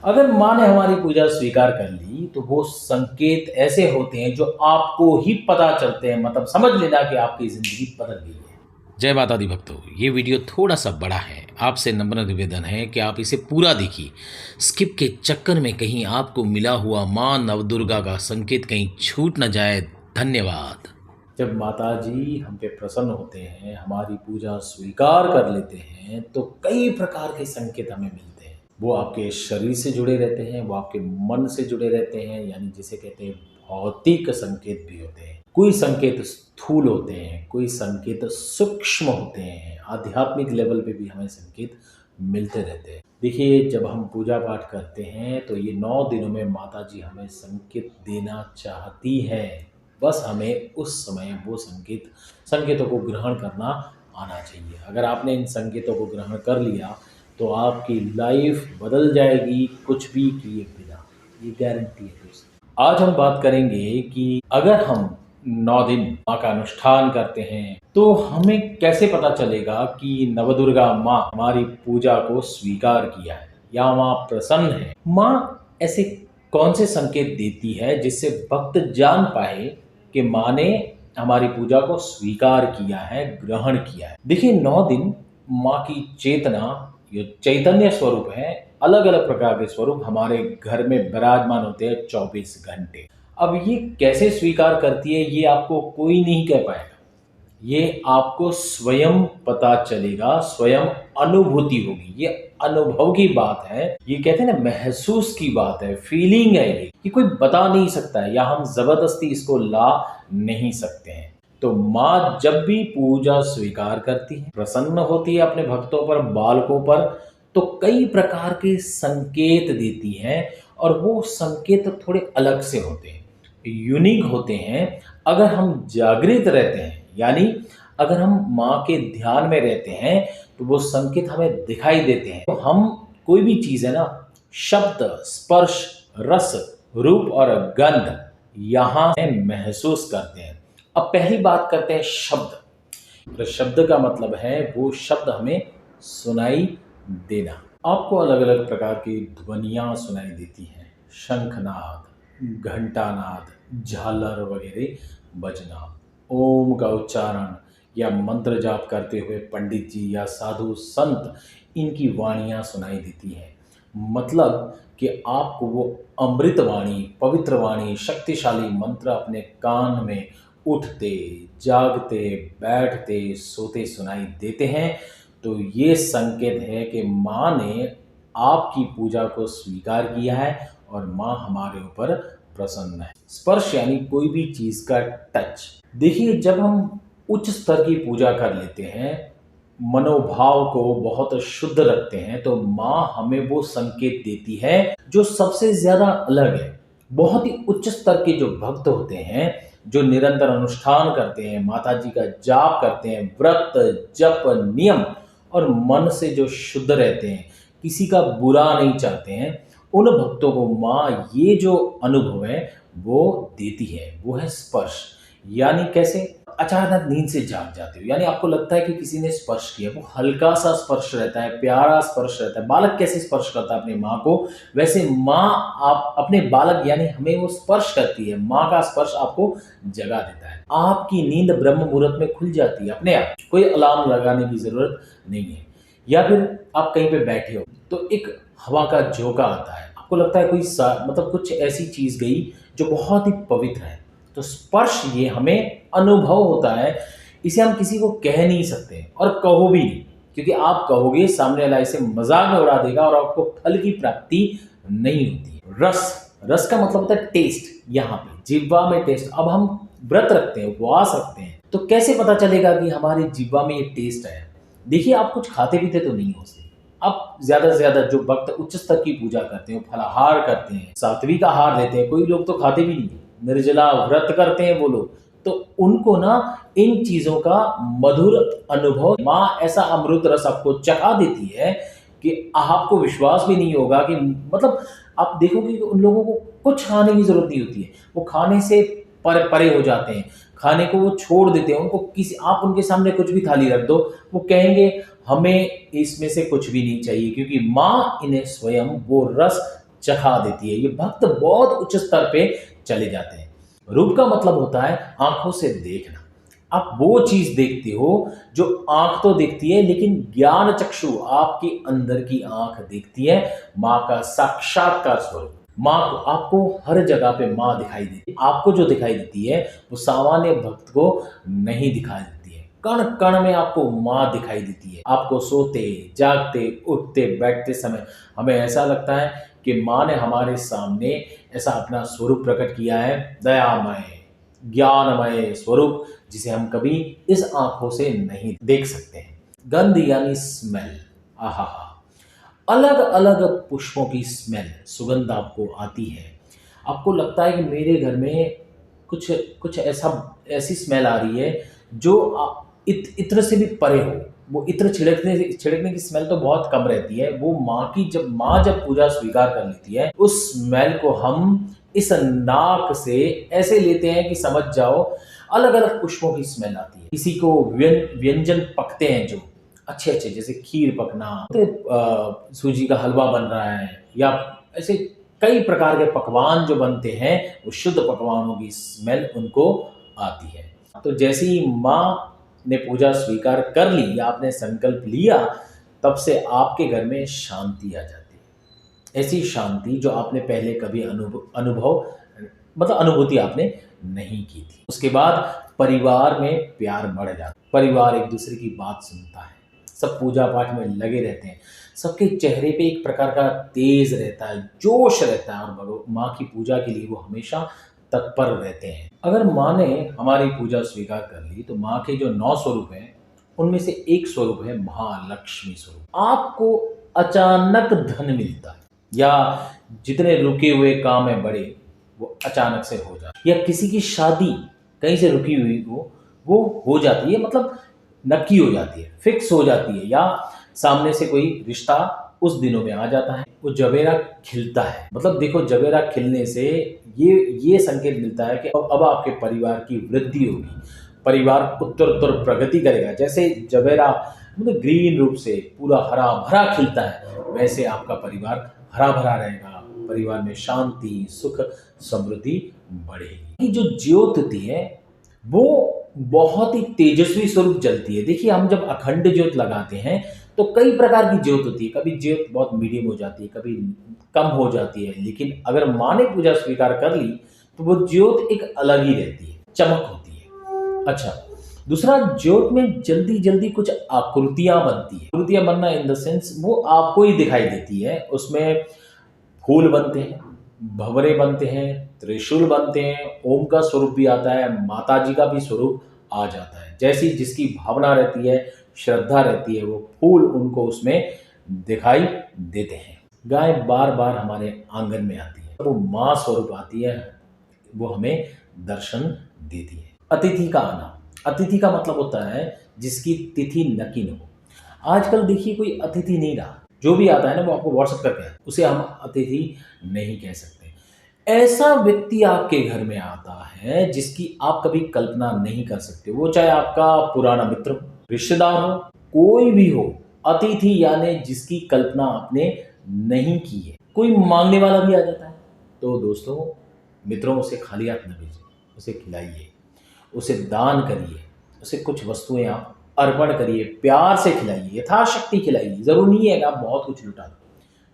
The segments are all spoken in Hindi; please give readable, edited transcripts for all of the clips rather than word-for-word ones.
अगर माँ ने हमारी पूजा स्वीकार कर ली तो वो संकेत ऐसे होते हैं जो आपको ही पता चलते हैं, मतलब समझ लेना कि आपकी जिंदगी बदल गई है। जय माता दी भक्तों, ये वीडियो थोड़ा सा बड़ा है। आपसे नम्र निवेदन है कि आप इसे पूरा देखिए। स्किप के चक्कर में कहीं आपको मिला हुआ माँ नवदुर्गा का संकेत कहीं छूट न जाए। धन्यवाद। जब माता जी हम पे प्रसन्न होते हैं, हमारी पूजा स्वीकार कर लेते हैं, तो कई प्रकार के संकेत हमें मिलते हैं। वो आपके शरीर से जुड़े रहते हैं, वो आपके मन से जुड़े रहते हैं, यानी जिसे कहते हैं भौतिक संकेत भी होते हैं। कोई संकेत स्थूल होते हैं, कोई संकेत सूक्ष्म होते हैं, आध्यात्मिक लेवल पे भी हमें संकेत मिलते रहते हैं। देखिए, जब हम पूजा पाठ करते हैं तो ये 9 दिनों में माता जी हमें संकेत देना चाहती हैं। बस हमें उस समय वो संकेतों को ग्रहण करना आना चाहिए। अगर आपने इन संकेतों को ग्रहण कर लिया तो आपकी लाइफ बदल जाएगी कुछ भी किए बिना, ये गारंटी है दोस्तों। आज हम बात करेंगे कि अगर हम 9 दिन माँ का अनुष्ठान करते हैं तो हमें कैसे पता चलेगा कि नवदुर्गा माँ हमारी पूजा को स्वीकार किया है या माँ प्रसन्न है। माँ ऐसे कौन से संकेत देती है जिससे भक्त जान पाए कि माँ ने हमारी पूजा को स्वीकार किया है, ग्रहण किया है। देखिए, 9 दिन माँ की चेतना, ये चैतन्य स्वरूप है। अलग अलग प्रकार के स्वरूप हमारे घर में विराजमान होते हैं 24 घंटे। अब ये कैसे स्वीकार करती है ये आपको कोई नहीं कह पाएगा, ये आपको स्वयं पता चलेगा, स्वयं अनुभूति होगी। ये अनुभव की बात है, ये कहते हैं ना, महसूस की बात है, फीलिंग है ये कोई बता नहीं सकता है या हम जबरदस्ती इसको ला नहीं सकते हैं। तो माँ जब भी पूजा स्वीकार करती है, प्रसन्न होती है अपने भक्तों पर, बालकों पर, तो कई प्रकार के संकेत देती हैं और वो संकेत थोड़े अलग से होते हैं, यूनिक होते हैं। अगर हम जागृत रहते हैं, यानी अगर हम माँ के ध्यान में रहते हैं, तो वो संकेत हमें दिखाई देते हैं। तो हम कोई भी चीज़ है ना, शब्द, स्पर्श, रस, रूप और गंध यहाँ से महसूस करते हैं। अब पहली बात करते हैं शब्द। तो शब्द का मतलब है वो शब्द हमें सुनाई देना। आपको अलग अलग प्रकार की ध्वनियाँ सुनाई देती हैं, शंखनाद, घंटानाद, झालर वगैरह बजना, ओम का उच्चारण या मंत्र जाप करते हुए पंडित जी या साधु संत, इनकी वाणियाँ सुनाई देती हैं। मतलब कि आपको वो अमृत वाणी, पवित्र वाणी, शक्तिशाली मंत्र अपने कान में उठते, जागते, बैठते, सोते सुनाई देते हैं। तो ये संकेत है कि माँ ने आपकी पूजा को स्वीकार किया है और माँ हमारे ऊपर प्रसन्न है। स्पर्श यानी कोई भी चीज का टच। देखिए, जब हम उच्च स्तर की पूजा कर लेते हैं, मनोभाव को बहुत शुद्ध रखते हैं, तो माँ हमें वो संकेत देती है जो सबसे ज्यादा अलग है। बहुत ही उच्च स्तर के जो भक्त होते हैं, जो निरंतर अनुष्ठान करते हैं, माता जी का जाप करते हैं, व्रत, जप, नियम और मन से जो शुद्ध रहते हैं, किसी का बुरा नहीं चाहते हैं, उन भक्तों को माँ ये जो अनुभव है वो देती है, वो है स्पर्श। यानी कैसे? अचानक नींद से जाग जाते हो, यानी आपको लगता है कि किसी ने स्पर्श किया, वो हल्का सा स्पर्श रहता है, प्यारा स्पर्श रहता है। बालक कैसे स्पर्श करता है अपनी माँ को, वैसे माँ आप अपने बालक यानी हमें वो स्पर्श करती है। माँ का स्पर्श आपको जगा देता है। आपकी नींद ब्रह्म मुहूर्त में खुल जाती है अपने आप, कोई अलार्म लगाने की जरूरत नहीं है। या फिर आप कहीं पे बैठे हो तो एक हवा का झोंका आता है, आपको लगता है कोई मतलब कुछ ऐसी चीज गई जो बहुत ही पवित्र है। तो स्पर्श ये हमें अनुभव होता है, इसे हम किसी को कह नहीं सकते और कहो भी नहीं, क्योंकि आप कहोगे सामने वाला इसे मजाक में उड़ा देगा और आपको फल की प्राप्ति नहीं होती। रस का मतलब होता है टेस्ट, यहाँ पे जिह्वा में टेस्ट। अब हम व्रत रखते हैं, उपवास रखते हैं, तो कैसे पता चलेगा कि हमारी जिह्वा में ये टेस्ट है? देखिए, आप कुछ खाते पीते तो नहीं होते। अब ज्यादा से ज्यादा जो भक्त उच्च स्तर की पूजा करते हैं, फलाहार करते हैं, सात्विक आहार लेते हैं, कोई लोग तो खाते भी नहीं, निर्जला व्रत करते हैं वो लोग, तो उनको ना इन चीजों का मधुर अनुभव, माँ ऐसा अमृत रस आपको चखा देती है कि आपको विश्वास भी नहीं होगा कि, मतलब आप देखोगे कि उन लोगों को कुछ खाने की जरूरत नहीं होती है, वो खाने से परे हो जाते हैं, खाने को वो छोड़ देते हैं। उनको किसी, आप उनके सामने कुछ भी थाली रख दो, वो कहेंगे हमें इसमें से कुछ भी नहीं चाहिए, क्योंकि माँ इन्हें स्वयं वो रस चखा देती है। ये भक्त बहुत उच्च स्तर पे चले जाते हैं। रूप का मतलब होता है आंखों से देखना। आप वो चीज देखते हो जो आंख तो देखती है, लेकिन ज्ञान चक्षु आपके अंदर की आंख देखती है। माँ का साक्षात्कार स्वरूप। माँ को आपको हर जगह पे माँ दिखाई देती है। आपको जो दिखाई देती है वो सामान्य भक्त को नहीं दिखाई देती है। कण कण में आपको माँ दिखाई देती है। आपको सोते जागते उठते बैठते समय हमें ऐसा लगता है कि माँ ने हमारे सामने ऐसा अपना स्वरूप प्रकट किया है, दयामय ज्ञानमय स्वरूप, जिसे हम कभी इस आंखों से नहीं देख सकते हैं। गंध यानी स्मेल। आहा, अलग अलग पुष्पों की स्मेल, सुगंध आपको आती है। आपको लगता है कि मेरे घर में कुछ कुछ ऐसी स्मेल आ रही है जो इत्र से भी परे हो। वो इत्र छिड़कने की स्मेल तो बहुत कम रहती है। वो माँ जब पूजा स्वीकार कर लेती है, उस स्मेल को हम इस नाक से ऐसे लेते हैं कि समझ जाओ अलग अलग पुष्पों की स्मेल आती है। किसी को व्यंजन पकते हैं जो अच्छे अच्छे, जैसे खीर पकना, सूजी का हलवा बन रहा है, या ऐसे कई प्रकार के पकवान जो बनते हैं, वो शुद्ध पकवानों की स्मेल उनको आती है। तो जैसे ही माँ ने पूजा स्वीकार कर ली या आपने संकल्प लिया, तब से आपके घर में शांति आ जाती है। ऐसी शांति जो आपने पहले कभी अनुभूति आपने नहीं की थी। उसके बाद परिवार में प्यार बढ़ जाता है। परिवार एक दूसरे की बात सुनता है। सब पूजा पाठ में लगे रहते हैं। सबके चेहरे पे एक प्रकार का तेज रहता है, जोश रहता है, और माँ की पूजा के लिए वो हमेशा तत्पर रहते हैं। अगर माँ ने हमारी पूजा स्वीकार कर ली तो माँ के जो 9 स्वरूप हैं, उनमें से एक स्वरूप है महालक्ष्मी स्वरूप। आपको अचानक धन मिलता है, या जितने रुके हुए काम है बड़े, वो अचानक से हो जाते, या किसी की शादी कहीं से रुकी हुई वो हो जाती है, मतलब नक्की हो जाती है, फिक्स हो जाती है, या सामने से कोई रिश्ता उस दिनों में आ जाता है। वो जवेरा खिलता है। मतलब देखो, जवेरा खिलने से ये संकेत मिलता है कि अब आपके परिवार की वृद्धि होगी, परिवार उत्तरोत्तर प्रगति करेगा। जैसे जवेरा मतलब ग्रीन रूप से पूरा हरा भरा खिलता है, वैसे आपका परिवार हरा भरा रहेगा। परिवार में शांति, सुख, समृद्धि बढ़ेगी। जो ज्योत होती है वो बहुत ही तेजस्वी स्वरूप जलती है। देखिए, हम जब अखंड ज्योत लगाते हैं तो कई प्रकार की ज्योत होती है। कभी ज्योत बहुत मीडियम हो जाती है, कभी कम हो जाती है, लेकिन अगर माँ ने पूजा स्वीकार कर ली तो वो ज्योत एक अलग ही रहती है, चमक होती है। अच्छा, दूसरा, ज्योत में जल्दी जल्दी कुछ आकृतियां बनती है। आकृतियां बनना इन द सेंस वो आपको ही दिखाई देती है। उसमें फूल बनते हैं, भंवरे बनते हैं, त्रिशूल बनते हैं, ओम का स्वरूप भी आता है, माता जी का भी स्वरूप आ जाता है। जैसी जिसकी भावना रहती है, श्रद्धा रहती है, वो फूल उनको उसमें दिखाई देते हैं। गाय बार बार हमारे आंगन में आती है, वो माँ स्वरूप आती है, वो हमें दर्शन देती है। अतिथि का आना। अतिथि का मतलब होता है जिसकी तिथि नकी न हो। आजकल देखिए, कोई अतिथि नहीं रहा। जो भी आता है ना, वो आपको व्हाट्सएप करके आता है, उसे हम अतिथि नहीं कह सकते। ऐसा व्यक्ति आपके घर में आता है जिसकी आप कभी कल्पना नहीं कर सकते। वो चाहे आपका पुराना मित्र हो, रिश्तेदार हो, कोई भी हो। अतिथि यानी जिसकी कल्पना आपने नहीं की है। कोई मांगने वाला भी आ जाता है तो दोस्तों, मित्रों, उसे खाली हाथ न भेजिए, उसे खिलाइए, उसे दान करिए, उसे कुछ वस्तुएं आप अर्पण करिए, प्यार से खिलाइए, यथाशक्ति खिलाइए। जरूरी नहीं है कि आप बहुत कुछ लुटा दो।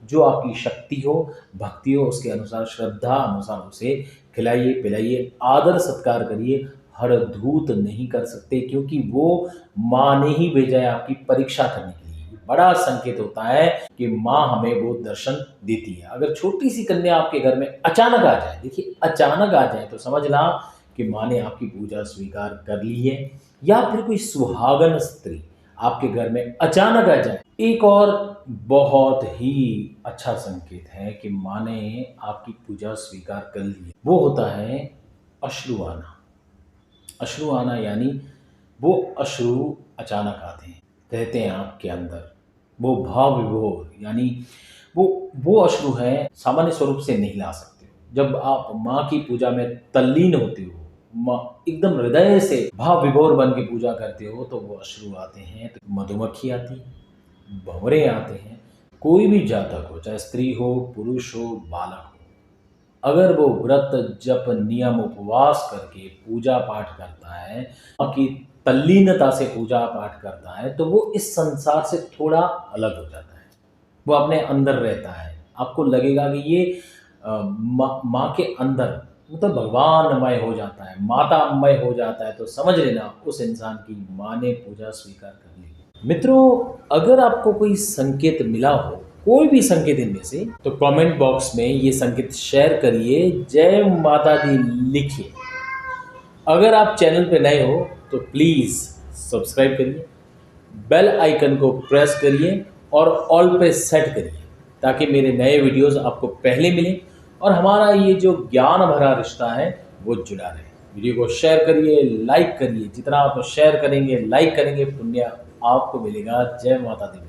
जो आपकी शक्ति हो, भक्ति हो, उसके अनुसार, श्रद्धा अनुसार उसे खिलाइए, पिलाइए, आदर सत्कार करिए। हर धूत नहीं कर सकते, क्योंकि वो माँ ने ही भेजा है आपकी परीक्षा करने के लिए। बड़ा संकेत होता है कि माँ हमें वो दर्शन देती है। अगर छोटी सी कन्या आपके घर में अचानक आ जाए, देखिए अचानक आ जाए, तो समझना कि माँ ने आपकी पूजा स्वीकार कर ली है। या फिर कोई सुहागन स्त्री आपके घर में अचानक आ जाए, एक और बहुत ही अच्छा संकेत है कि माँ ने आपकी पूजा स्वीकार कर ली है। वो होता है अश्रु आना। अश्रु आना यानी वो अश्रु अचानक आते हैं, रहते हैं आपके अंदर। वो भाव विभोर यानी वो अश्रु है, सामान्य स्वरूप से नहीं ला सकते। जब आप माँ की पूजा में तल्लीन होते हो, माँ एकदम हृदय से भाव विभोर बन के पूजा करते हो, तो वो अश्रु आते हैं। तो मधुमक्खी आती है, भंवरे आते हैं, कोई भी जातक हो, चाहे स्त्री हो, पुरुष हो, बालक हो, अगर वो व्रत जप नियम उपवास करके पूजा पाठ करता है, माँ की तल्लीनता से पूजा पाठ करता है, तो वो इस संसार से थोड़ा अलग हो जाता है। वो अपने अंदर रहता है। आपको लगेगा कि ये माँ के अंदर मतलब भगवानमय हो जाता है, मातामय हो जाता है, तो समझ लेना उस इंसान की माँ ने पूजा स्वीकार कर ली। मित्रों, अगर आपको कोई संकेत मिला हो, कोई भी संकेत इनमें से, तो कमेंट बॉक्स में ये संकेत शेयर करिए, जय माता दी लिखिए। अगर आप चैनल पे नए हो तो प्लीज़ सब्सक्राइब करिए, बेल आइकन को प्रेस करिए और ऑल पे सेट करिए, ताकि मेरे नए वीडियोस आपको पहले मिलें और हमारा ये जो ज्ञान भरा रिश्ता है वो जुड़ा रहे। वीडियो को शेयर करिए, लाइक करिए। जितना आप शेयर करेंगे, लाइक करेंगे, पुण्य आपको मिलेगा। जय माता दी।